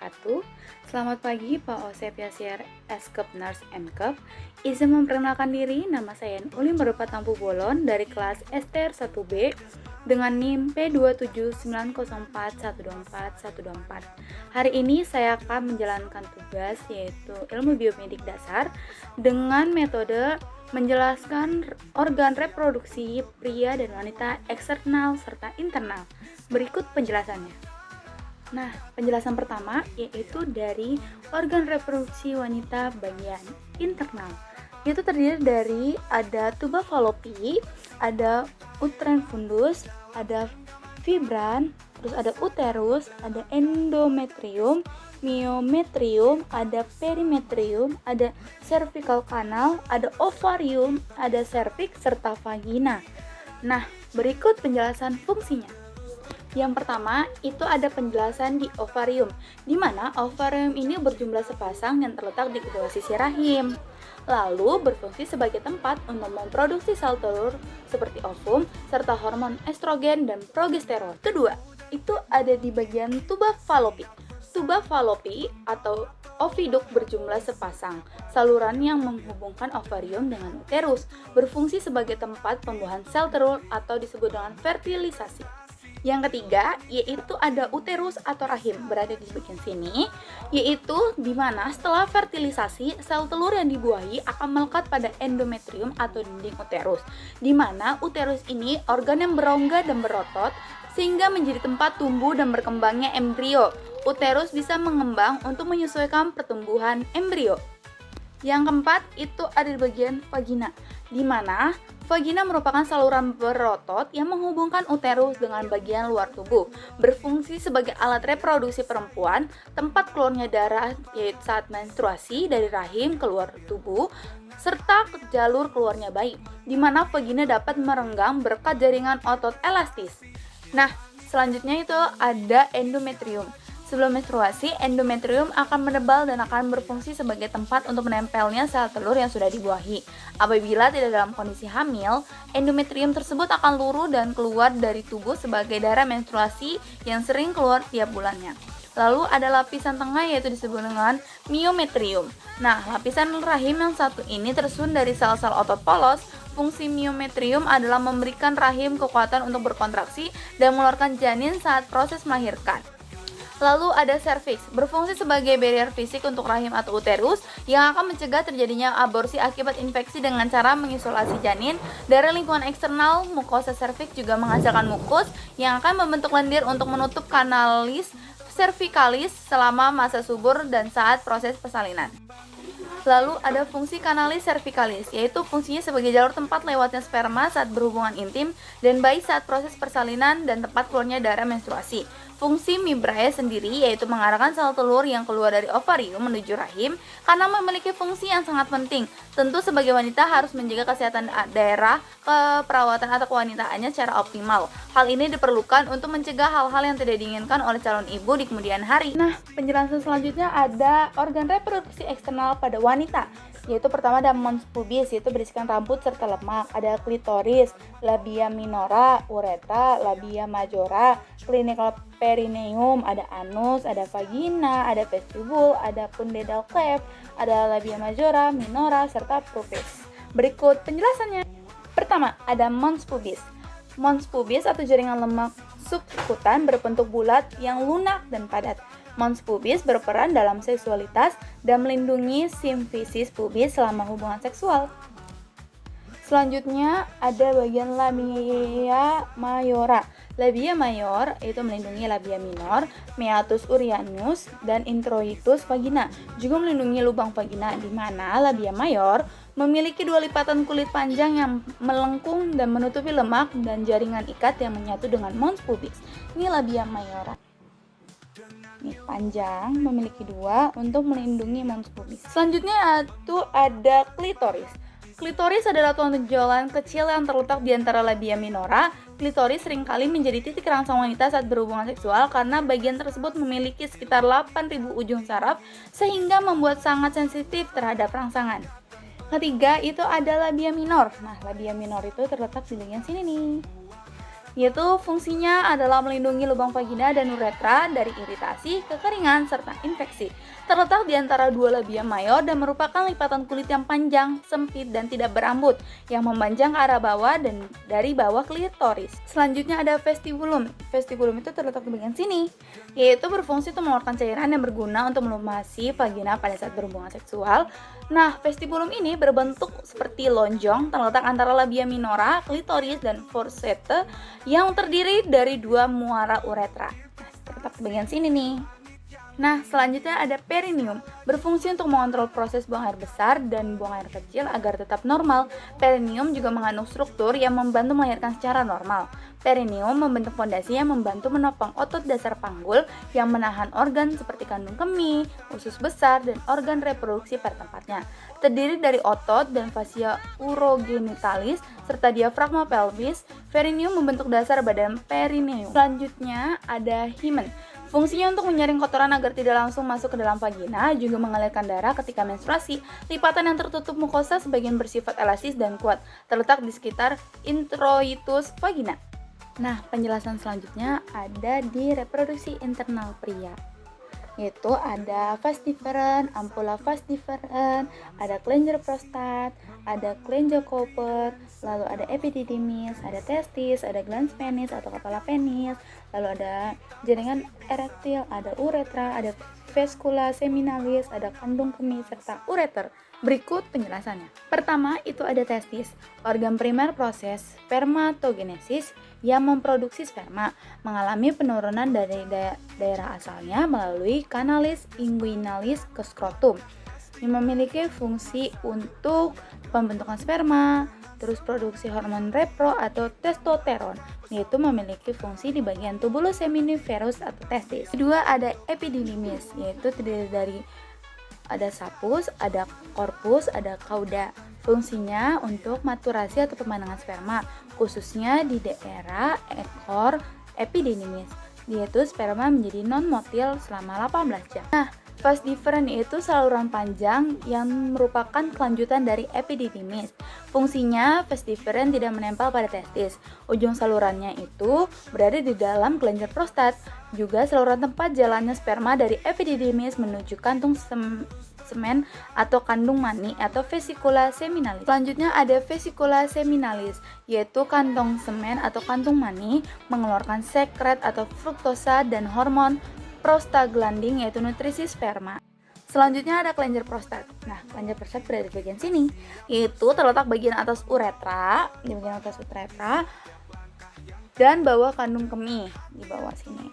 wabarakatuh. Selamat pagi Pak Osep Yasir Eskep Nurse MKep. Izin memperkenalkan diri, nama saya Uli Merupa Tampu Bolon dari kelas STR 1B dengan NIM P27904124124. Hari ini saya akan menjalankan tugas yaitu ilmu biomedik dasar dengan metode menjelaskan organ reproduksi pria dan wanita eksternal serta internal. Berikut penjelasannya. Nah, penjelasan pertama yaitu dari organ reproduksi wanita bagian internal. Itu terdiri dari ada tuba fallopi, ada uterine fundus, ada fibran, terus ada uterus, ada endometrium, myometrium, ada perimetrium, ada cervical canal, ada ovarium, ada cervix serta vagina. Nah, berikut penjelasan fungsinya. Yang pertama, itu ada penjelasan di ovarium, di mana ovarium ini berjumlah sepasang yang terletak di kedua sisi rahim. Lalu berfungsi sebagai tempat untuk memproduksi sel telur seperti ovum, serta hormon estrogen dan progesteron. Kedua, itu ada di bagian tuba fallopi. Tuba fallopi atau oviduk berjumlah sepasang, saluran yang menghubungkan ovarium dengan uterus, berfungsi sebagai tempat pembuahan sel telur atau disebut dengan fertilisasi. Yang ketiga, yaitu ada uterus atau rahim berada di bagian sini, yaitu di mana setelah fertilisasi, sel telur yang dibuahi akan melekat pada endometrium atau dinding uterus, di mana uterus ini organ yang berongga dan berotot sehingga menjadi tempat tumbuh dan berkembangnya embrio. Uterus bisa mengembang untuk menyesuaikan pertumbuhan embrio. Yang keempat, itu ada di bagian vagina, di mana vagina merupakan saluran berotot yang menghubungkan uterus dengan bagian luar tubuh, berfungsi sebagai alat reproduksi perempuan, tempat keluarnya darah yaitu saat menstruasi dari rahim keluar tubuh, serta jalur keluarnya bayi, di mana vagina dapat merenggang berkat jaringan otot elastis. Nah, selanjutnya itu ada endometrium. Sebelum menstruasi, endometrium akan menebal dan akan berfungsi sebagai tempat untuk menempelnya sel telur yang sudah dibuahi. Apabila tidak dalam kondisi hamil, endometrium tersebut akan luruh dan keluar dari tubuh sebagai darah menstruasi yang sering keluar tiap bulannya. Lalu ada lapisan tengah yaitu disebut dengan myometrium. Nah, lapisan rahim yang satu ini tersusun dari sel-sel otot polos. Fungsi myometrium adalah memberikan rahim kekuatan untuk berkontraksi dan mengeluarkan janin saat proses melahirkan. Lalu ada cervix, berfungsi sebagai barrier fisik untuk rahim atau uterus yang akan mencegah terjadinya aborsi akibat infeksi dengan cara mengisolasi janin. Dari lingkungan eksternal, mukosa cervix juga menghasilkan mukus yang akan membentuk lendir untuk menutup kanalis cervicalis selama masa subur dan saat proses persalinan. Lalu ada fungsi kanalis cervicalis, yaitu fungsinya sebagai jalur tempat lewatnya sperma saat berhubungan intim dan bayi saat proses persalinan dan tempat keluarnya darah menstruasi. Fungsi membrane sendiri yaitu mengarahkan sel telur yang keluar dari ovarium menuju rahim karena memiliki fungsi yang sangat penting. Tentu sebagai wanita harus menjaga kesehatan daerah, keperawatan atau kewanitaannya secara optimal. Hal ini diperlukan untuk mencegah hal-hal yang tidak diinginkan oleh calon ibu di kemudian hari. Nah, penjelasan selanjutnya ada organ reproduksi eksternal pada wanita. Yaitu pertama ada mons pubis, yaitu berisikan rambut serta lemak, ada klitoris, labia minora, uretra, labia majora, clinical perineum, ada anus, ada vagina, ada vestibul, ada pudendal cleft, ada labia majora, minora, serta pubis. Berikut penjelasannya. Pertama, ada mons pubis. Mons pubis atau jaringan lemak subkutan berbentuk bulat yang lunak dan padat. Mons pubis berperan dalam seksualitas dan melindungi simfisis pubis selama hubungan seksual. Selanjutnya ada bagian labia mayora. Labia mayor itu melindungi labia minor, meatus urianus, dan introitus vagina. Juga melindungi lubang vagina, di mana labia mayor memiliki dua lipatan kulit panjang yang melengkung dan menutupi lemak dan jaringan ikat yang menyatu dengan mons pubis. Ini labia mayora. Ini panjang, memiliki dua untuk melindungi mons pubis. Selanjutnya itu ada klitoris. Klitoris adalah tonjolan kecil yang terletak di antara labia minora. Klitoris seringkali menjadi titik rangsang wanita saat berhubungan seksual karena bagian tersebut memiliki sekitar 8.000 ujung saraf sehingga membuat sangat sensitif terhadap rangsangan. Ketiga itu ada labia minor. Nah, labia minor itu terletak di bagian sini nih. yaitu fungsinya adalah melindungi lubang vagina dan uretra dari iritasi, kekeringan, serta infeksi. Terletak di antara dua labia mayor dan merupakan lipatan kulit yang panjang, sempit, dan tidak berambut yang memanjang ke arah bawah dan dari bawah klitoris. Selanjutnya ada vestibulum. Vestibulum itu terletak di bagian sini, yaitu berfungsi untuk mengeluarkan cairan yang berguna untuk melumasi vagina pada saat berhubungan seksual. Nah, vestibulum ini berbentuk seperti lonjong terletak antara labia minora, klitoris, dan forsete yang terdiri dari dua muara uretra. Nah, terletak di bagian sini nih. Nah, selanjutnya ada perineum, berfungsi untuk mengontrol proses buang air besar dan buang air kecil agar tetap normal. Perineum juga mengandung struktur yang membantu melahirkan secara normal. Perineum membentuk fondasi yang membantu menopang otot dasar panggul yang menahan organ seperti kandung kemih, usus besar, dan organ reproduksi pada tempatnya. Terdiri dari otot dan fascia urogenitalis serta diafragma pelvis. Perineum membentuk dasar badan perineum. Selanjutnya ada hymen. Fungsinya untuk menyaring kotoran agar tidak langsung masuk ke dalam vagina, juga mengalirkan darah ketika menstruasi. Lipatan yang tertutup mukosa sebagian bersifat elastis dan kuat, terletak di sekitar introitus vagina. Nah, penjelasan selanjutnya ada di reproduksi internal pria, yaitu ada vas deferens, ampula vas deferens, ada kelenjar prostat, ada kelenjar Cooper, lalu ada epididymis, ada testis, ada glans penis atau kepala penis, lalu ada jaringan erektil, ada uretra, ada vescula seminalis, ada kandung kemih, serta ureter. Berikut penjelasannya. Pertama, itu ada testis, organ primer proses spermatogenesis yang memproduksi sperma, mengalami penurunan dari daerah asalnya melalui kanalis inguinalis ke skrotum, yang memiliki fungsi untuk pembentukan sperma, terus produksi hormon repro atau testosteron, yaitu memiliki fungsi di bagian tubulus seminiferus atau testis. Kedua ada epididymis, yaitu terdiri dari ada sapus, ada korpus, ada cauda. Fungsinya untuk maturasi atau pemandangan sperma, khususnya di daerah ekor epididymis, yaitu sperma menjadi non-motil selama 18 jam. Nah, vas deferens itu saluran panjang yang merupakan kelanjutan dari epididymis. Fungsinya, vas deferens tidak menempel pada testis. Ujung salurannya itu berada di dalam kelenjar prostat. Juga saluran tempat jalannya sperma dari epididymis menuju kantung semen atau kandung mani atau vesicula seminalis. Selanjutnya ada vesicula seminalis, yaitu kantong semen atau kantung mani mengeluarkan sekret atau fruktosa dan hormon prostaglandin, yaitu nutrisi sperma. Selanjutnya ada kelenjar prostat. Nah, kelenjar prostat berada di bagian sini, yaitu terletak bagian atas uretra, di bagian atas uretra dan bawah kandung kemih di bawah sini.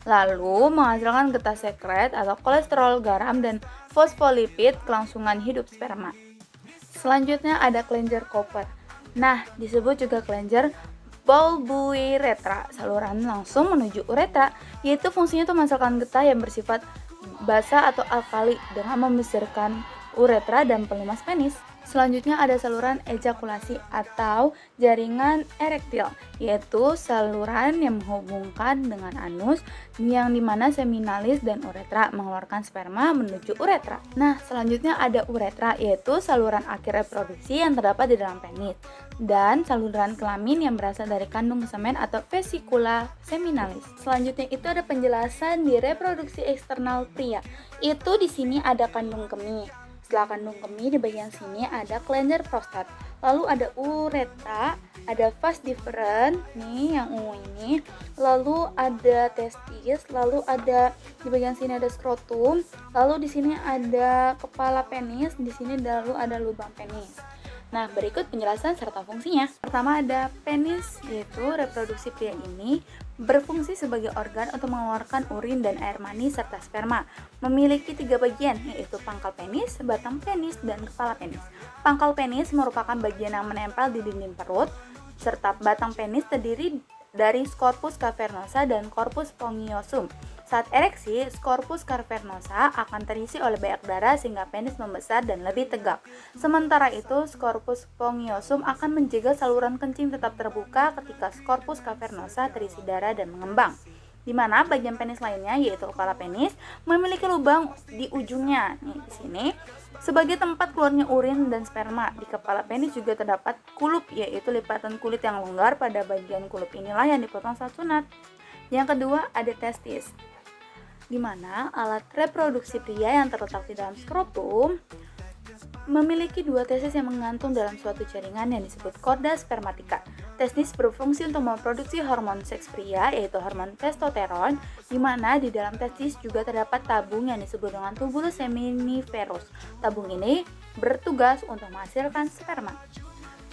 Lalu menghasilkan getah sekret atau kolesterol, garam, dan fosfolipid kelangsungan hidup sperma. Selanjutnya ada kelenjar Cooper. Nah, disebut juga kelenjar bulbourethra, saluran langsung menuju uretra, yaitu fungsinya untuk menghasilkan getah yang bersifat basa atau alkali dengan membesarkan uretra dan pelumas penis. Selanjutnya ada saluran ejakulasi atau jaringan erektil, yaitu saluran yang menghubungkan dengan anus yang dimana seminalis dan uretra mengeluarkan sperma menuju uretra. Nah, selanjutnya ada uretra, yaitu saluran akhir reproduksi yang terdapat di dalam penis, dan saluran kelamin yang berasal dari kandung semen atau vesicula seminalis. Selanjutnya itu ada penjelasan di reproduksi eksternal pria. Itu di sini ada kandung kemih. Setelah kandung kemih di bagian sini ada kelenjar prostat, lalu ada uretra, ada vas deferens nih yang ungu ini, lalu ada testis, lalu ada di bagian sini ada skrotum, lalu di sini ada kepala penis, di sini lalu ada lubang penis. Nah, berikut penjelasan serta fungsinya. Pertama ada penis, yaitu reproduksi pria ini berfungsi sebagai organ untuk mengeluarkan urin dan air mani serta sperma. Memiliki 3 bagian, yaitu pangkal penis, batang penis, dan kepala penis. Pangkal penis merupakan bagian yang menempel di dinding perut, serta batang penis terdiri dari corpus cavernosa dan corpus spongiosum. Saat ereksi, corpus cavernosa akan terisi oleh banyak darah sehingga penis membesar dan lebih tegak. Sementara itu, corpus spongiosum akan menjaga saluran kencing tetap terbuka ketika corpus cavernosa terisi darah dan mengembang. di mana bagian penis lainnya yaitu kepala penis memiliki lubang di ujungnya. Nih di sini sebagai tempat keluarnya urin dan sperma. Di kepala penis juga terdapat kulup, yaitu lipatan kulit yang longgar. Pada bagian kulup inilah yang dipotong saat sunat. Yang kedua ada testis, di mana alat reproduksi pria yang terletak di dalam skrotum memiliki dua testis yang menggantung dalam suatu jaringan yang disebut korda spermatika. Testis berfungsi untuk memproduksi hormon seks pria, yaitu hormon testosteron, di mana di dalam testis juga terdapat tabung yang disebut dengan tubulus seminiferus. Tabung ini bertugas untuk menghasilkan sperma.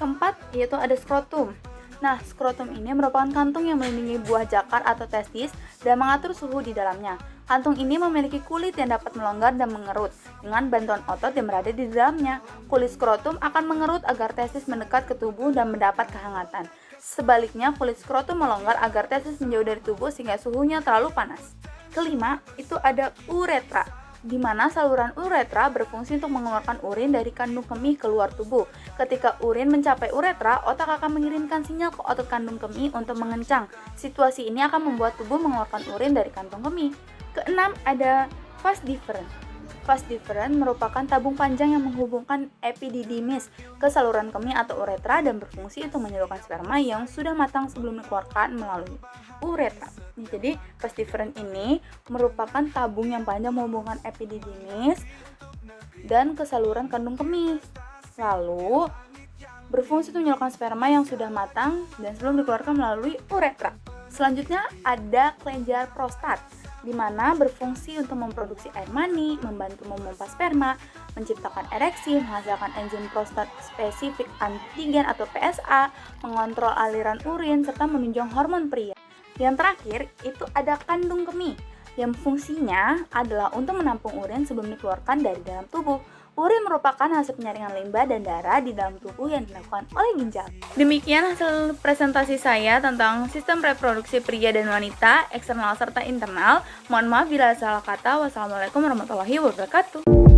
Keempat, yaitu ada skrotum. Nah, skrotum ini merupakan kantung yang melindungi buah jakar atau testis dan mengatur suhu di dalamnya. Kantung ini memiliki kulit yang dapat melonggar dan mengerut dengan bantuan otot yang berada di dalamnya. Kulit skrotum akan mengerut agar testis mendekat ke tubuh dan mendapat kehangatan. Sebaliknya, kulit skrotum melonggar agar testis menjauh dari tubuh sehingga suhunya terlalu panas. Kelima, itu ada uretra, di mana saluran uretra berfungsi untuk mengeluarkan urin dari kandung kemih keluar tubuh. Ketika urin mencapai uretra, otak akan mengirimkan sinyal ke otot kandung kemih untuk mengencang. Situasi ini akan membuat tubuh mengeluarkan urin dari kantong kemih. Keenam, ada vas deferens. Vas deferens merupakan tabung panjang yang menghubungkan epididymis ke saluran kemih atau uretra dan berfungsi untuk menyalurkan sperma yang sudah matang sebelum dikeluarkan melalui uretra. Jadi, vas deferens ini merupakan tabung yang panjang menghubungkan epididymis dan ke saluran kandung kemih. Lalu, berfungsi untuk menyalurkan sperma yang sudah matang dan sebelum dikeluarkan melalui uretra. Selanjutnya, ada kelenjar prostat, di mana berfungsi untuk memproduksi air mani, membantu memompa sperma, menciptakan ereksi, menghasilkan enzim prostat spesifik antigen atau PSA, mengontrol aliran urin, serta menunjang hormon pria. Yang terakhir, itu ada kandung kemih, yang fungsinya adalah untuk menampung urin sebelum dikeluarkan dari dalam tubuh. Urin merupakan hasil penyaringan limbah dan darah di dalam tubuh yang dilakukan oleh ginjal. Demikian hasil presentasi saya tentang sistem reproduksi pria dan wanita, eksternal serta internal. Mohon maaf bila salah kata. Wassalamualaikum warahmatullahi wabarakatuh.